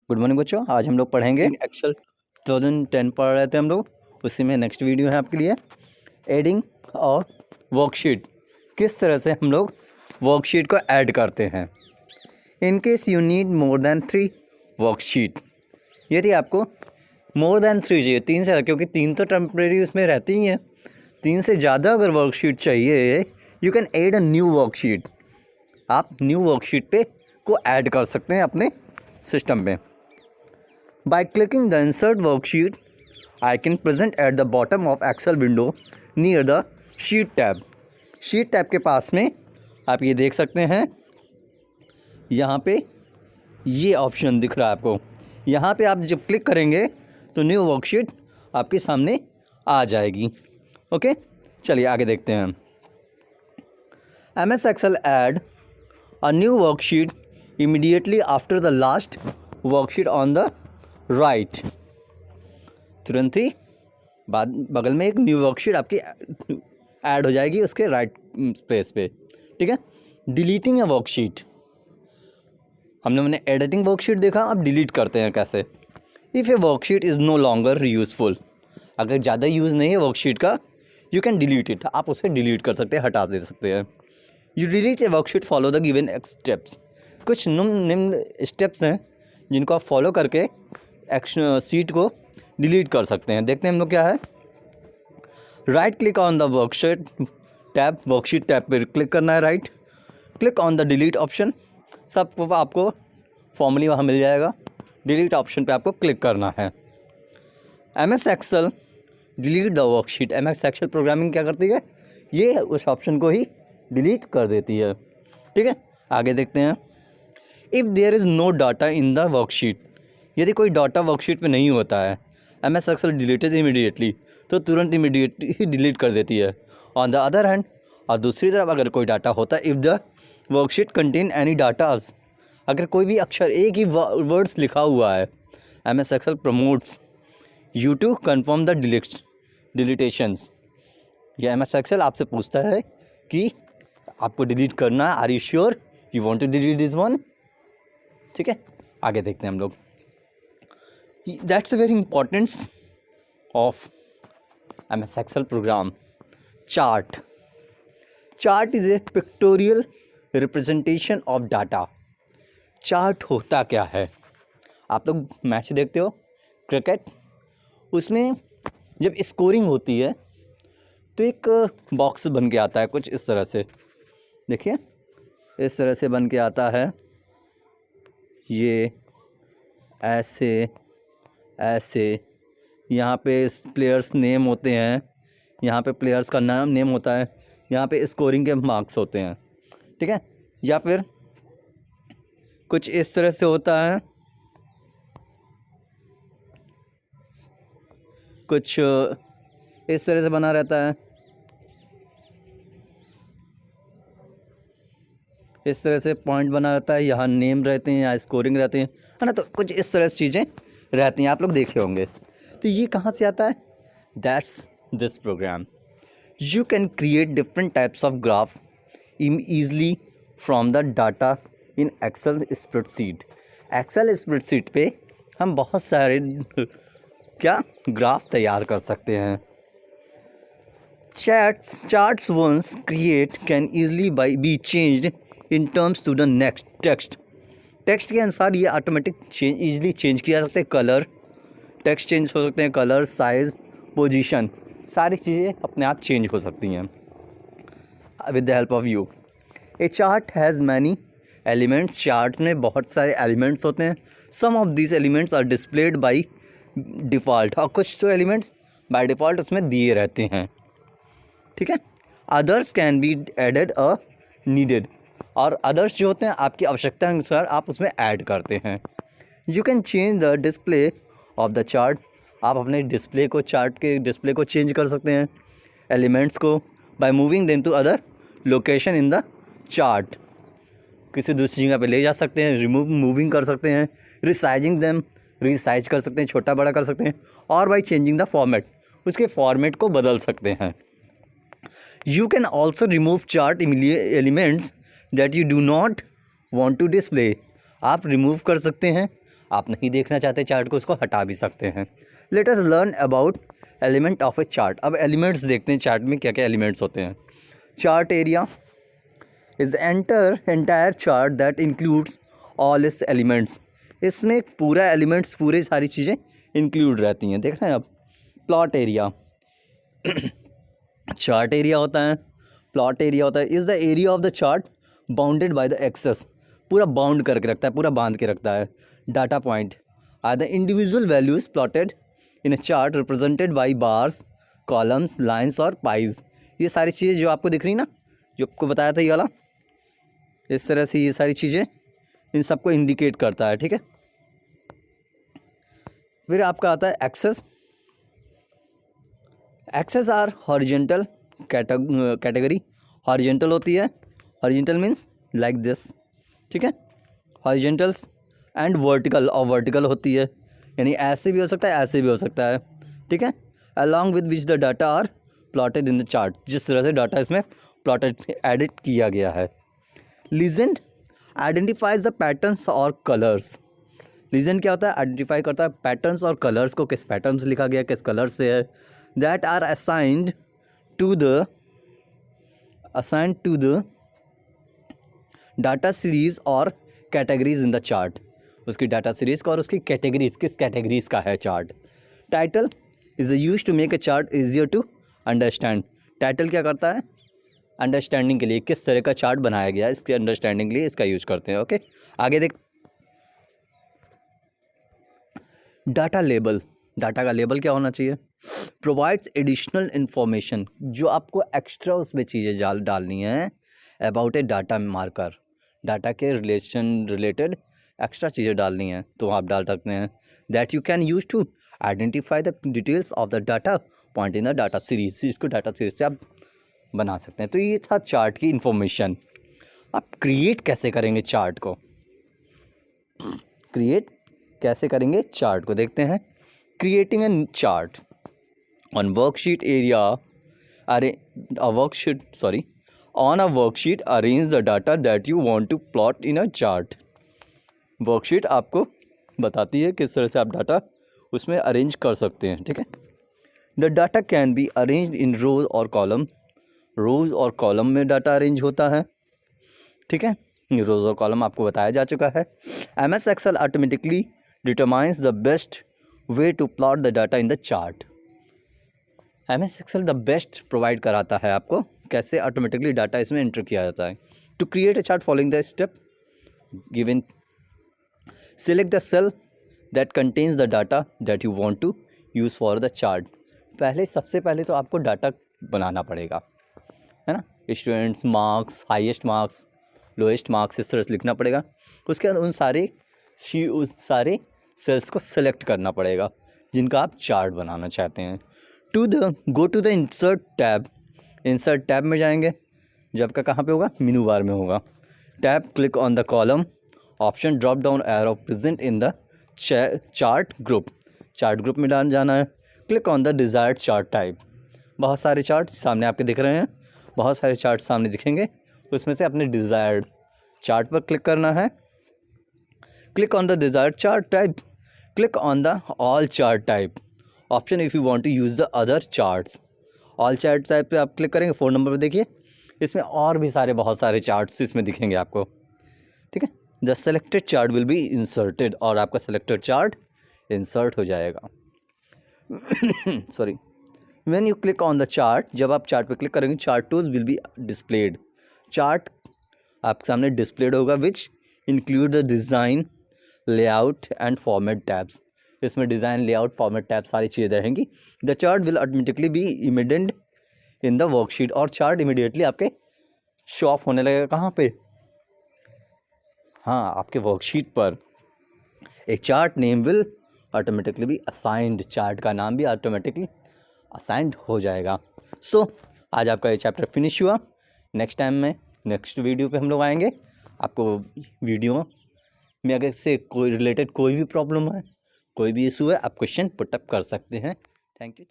Good morning बच्चों। आज हम लोग पढ़ेंगे एक्सेल 2010 पढ़ रहे थे हम लोग, उसी में नेक्स्ट वीडियो है आपके लिए एडिंग और वर्कशीट। किस तरह से हम लोग वर्कशीट को ऐड करते हैं। In case you need more than 3 worksheet, यदि आपको मोर देन 3 चाहिए, 3 से, क्योंकि 3 तो टेम्प्रेरी उसमें रहती ही हैं, 3 से ज़्यादा अगर वर्कशीट चाहिए, you can add a new worksheet. आप न्यू वर्कशीट पे को ऐड कर सकते हैं अपने सिस्टम में। By clicking the Insert Worksheet icon present at the bottom of Excel window near the Sheet tab. Sheet tab के पास में आप ये देख सकते हैं, यहाँ पे ये ऑप्शन दिख रहा है आपको। यहाँ पे आप जब क्लिक करेंगे तो न्यू वर्कशीट आपके सामने आ जाएगी। ओके, चलिए आगे देखते हैं। MS Excel add a new worksheet immediately after the last worksheet on the right. तुरंत ही बाद बगल में एक न्यू वर्कशीट आपकी ऐड हो जाएगी उसके राइट स्पेस पे। ठीक है, डिलीटिंग ए वर्कशीट, हमने एडिटिंग वर्कशीट देखा, अब डिलीट करते हैं कैसे। If a worksheet is no longer useful, अगर ज़्यादा यूज़ नहीं है वर्कशीट का, यू कैन डिलीट इट, आप उसे डिलीट कर सकते हैं, हटा दे सकते हैं। You delete A worksheet, follow the given steps. कुछ निम्न स्टेप्स हैं जिनको आप फॉलो करके एक्शन सीट को डिलीट कर सकते हैं। देखते हैं हम लोग क्या है। Right click on the worksheet tab, worksheet tab पर क्लिक करना है। Right click on the delete option, सब आपको फॉर्मली वहाँ मिल जाएगा। डिलीट ऑप्शन पे आपको क्लिक करना है। MS Excel delete the worksheet. MS Excel programming क्या करती है, ये उस ऑप्शन को ही डिलीट कर देती है। ठीक है, आगे देखते हैं। If there is no data in the worksheet, यदि कोई डाटा वर्कशीट में नहीं होता है, MS एक्सेल डिलीटेड इमीडिएटली, तो तुरंत इमीडिएटली ही डिलीट कर देती है। ऑन द अदर हैंड, और दूसरी तरफ अगर कोई डाटा होता है, if the worksheet contain any datas, अगर कोई भी अक्षर, एक ही वर्ड्स लिखा हुआ है, MS Excel prompts you to confirm the deletions. यह MS एक्सेल आपसे पूछता है कि आपको डिलीट करना है, are you sure you want to delete this one. ठीक है, आगे देखते हैं हम लोग। That's a very importance of MS Excel program. Chart. Chart is a pictorial representation of data. Chart होता क्या है, आप लोग मैच देखते हो क्रिकेट, उसमें जब स्कोरिंग होती है तो एक बॉक्स बन के आता है कुछ इस तरह से। देखिए इस तरह से बन के आता है, ये ऐसे ऐसे, यहाँ पे प्लेयर्स नेम होते हैं, यहाँ पे प्लेयर्स का नेम होता है, यहाँ पे स्कोरिंग के मार्क्स होते हैं। ठीक है, या फिर कुछ इस तरह से होता है, कुछ इस तरह से बना रहता है, इस तरह से पॉइंट बना रहता है, यहाँ नेम रहते हैं, यहाँ स्कोरिंग रहते हैं, है ना। तो कुछ इस तरह से चीज़ें रहती हैं, आप लोग देखे होंगे। तो ये कहाँ से आता है, that's this program. You can create different types of graph easily from the data in Excel spreadsheet. Excel spreadsheet पे हम बहुत सारे क्या ग्राफ तैयार कर सकते हैं। Charts once create can easily be changed in terms to the next text के अनुसार ये ऑटोमेटिक ईजिली चेंज किया जा सकता है। कलर, टेक्स्ट चेंज हो सकते हैं, कलर, साइज़, पोजीशन, सारी चीज़ें अपने आप चेंज हो सकती हैं with the help of you. A chart has many elements, chart में बहुत सारे एलिमेंट्स होते हैं। Some of these elements are displayed by default, और कुछ तो एलिमेंट्स बाय डिफ़ॉल्ट उसमें दिए रहते हैं। ठीक है, others can be added a needed, और अदर्स जो होते हैं आपकी आवश्यकता अनुसार आप उसमें ऐड करते हैं। You can change the display of the chart, आप अपने डिस्प्ले को, चार्ट के डिस्प्ले को चेंज कर सकते हैं, एलिमेंट्स को, by moving them to other location in the chart, किसी दूसरी जगह पे ले जा सकते हैं, मूविंग कर सकते हैं, रिसाइजिंग देम, रिसाइज कर सकते हैं, छोटा बड़ा कर सकते हैं, और बाय चेंजिंग द फॉर्मेट, उसके फॉर्मेट को बदल सकते हैं। You can also remove chart elements that you do not want to display, आप रिमूव कर सकते हैं आप नहीं देखना चाहते चार्ट को, उसको हटा भी सकते हैं। Let us learn about element of A chart. अब एलिमेंट्स देखते हैं चार्ट में क्या क्या एलिमेंट्स होते हैं। Chart area is entire chart that includes all it's elements. इसमें पूरा एलिमेंट्स, पूरे सारी चीज़ें इंक्लूड रहती हैं। देख रहे हैं आप। प्लॉट एरिया चार्ट एरिया होता है, प्लॉट एरिया होता है। Is the area of the chart bounded by the axes, पूरा बाउंड करके रखता है, पूरा बांध के रखता है। Data point are the individual values plotted in a chart represented by bars, columns, lines और पाइज। ये सारी चीज़ें जो आपको दिख रही ना, जो आपको बताया था ये वाला, इस तरह से ये सारी चीज़ें इन सबको इंडिकेट करता है। ठीक है। फिर आपका आता है axes. Axes are horizontal category. Horizontal होती है, हॉरिजेंटल मीन्स लाइक दिस। ठीक है। हॉरिजेंटल्स एंड वर्टिकल, और वर्टिकल होती है, यानी ऐसे भी हो सकता है, ऐसे भी हो सकता है। ठीक है। Along with which the data are plotted in the chart, जिस तरह से डाटा इसमें प्लॉटेड एडिट किया गया है। लीजेंड आइडेंटिफाइज द पैटर्न्स और कलर्स। लीजेंड क्या होता है? आइडेंटिफाई करता है पैटर्न्स और कलर्स को, किस पैटर्न से लिखा गया, किस कलर से है। That are assigned to the data series और कैटेगरीज इन द चार्ट। उसकी डाटा सीरीज का और उसकी कैटेगरीज, किस कैटेगरीज का है chart. Title is use to make a chart easier to understand. Title क्या करता है? अंडरस्टैंडिंग के लिए, किस तरह का चार्ट बनाया गया है, इसके अंडरस्टैंडिंग के लिए इसका यूज करते हैं। ओके, आगे देख। Data label. डाटा का लेबल क्या होना चाहिए? प्रोवाइड्स एडिशनल इन्फॉर्मेशन, जो आपको एक्स्ट्रा उसमें चीज़ें डालनी है about a data marker. Data के रिलेटेड एक्स्ट्रा चीज़ें डालनी है तो आप डाल सकते हैं। That you can use to identify the details of the data point in the data series. इसको डाटा सीरीज से आप बना सकते हैं। तो ये था चार्ट की इंफॉर्मेशन। आप क्रिएट कैसे करेंगे चार्ट को? क्रिएट कैसे करेंगे चार्ट को देखते हैं। Creating a chart on worksheet area, on a worksheet arrange the data that you want to plot in a chart। Worksheet आपको बताती है किस तरह से आप डाटा उसमें अरेंज कर सकते हैं। ठीक है। The data can be arrange in rows और कॉलम। रोज और कॉलम में डाटा अरेंज होता है। ठीक है। रोज और कॉलम आपको बताया जा चुका है। MS Excel automatically determines the best way to plot the data in the chart. MS Excel the best provide कराता है आपको कैसे ऑटोमेटिकली डाटा इसमें एंटर किया जाता है। To create a chart following the step given, select the cell that contains the data that you want to use for the chart. सबसे पहले तो आपको डाटा बनाना पड़ेगा, है ना। Students marks, highest marks, lowest marks, इस तरह से लिखना पड़ेगा। उसके बाद उन सारे सेल्स को सेलेक्ट करना पड़ेगा जिनका आप चार्ट बनाना चाहते हैं। Go to the insert tab. Insert tab में जाएंगे, जब का कहाँ पे होगा? मेनू बार में होगा। Tab, click on the column option, drop down arrow present in the chart group. Chart group में जाना है। Click on the desired chart type. बहुत सारे चार्ट सामने आपके दिख रहे हैं, बहुत सारे चार्ट सामने दिखेंगे, उसमें से अपने डिज़ायर्ड चार्ट पर क्लिक करना है। Click on the desired chart type, click on the all chart type option if you want to use the other charts. All chart type पे आप क्लिक करेंगे। 4 नंबर पे देखिए, इसमें और भी बहुत सारे चार्ट्स इसमें दिखेंगे आपको। ठीक है। The selected chart will be inserted, और आपका सेलेक्टेड चार्ट इंसर्ट हो जाएगा। Sorry. When you click on the chart, जब आप चार्ट पे क्लिक करेंगे, chart tools will be displayed. Chart आपके सामने डिस्प्लेड होगा, which include the design, layout and format tabs. इसमें डिज़ाइन, लेआउट, फॉर्मेट टैब सारी चीज़ें रहेंगी। The chart will automatically be embedded in the worksheet, और चार्ट इमीडिएटली आपके शो ऑफ होने लगेगा। कहाँ पे? हाँ, आपके वर्कशीट पर। एक chart name will automatically be assigned, chart का नाम भी ऑटोमेटिकली असाइंड हो जाएगा। सो आज आपका ये चैप्टर फिनिश हुआ। नेक्स्ट टाइम में नेक्स्ट वीडियो पे हम लोग आएंगे। आपको वीडियो में अगर से कोई रिलेटेड कोई भी प्रॉब्लम है, कोई भी इशू है, आप क्वेश्चन पुटअप कर सकते हैं। Thank you.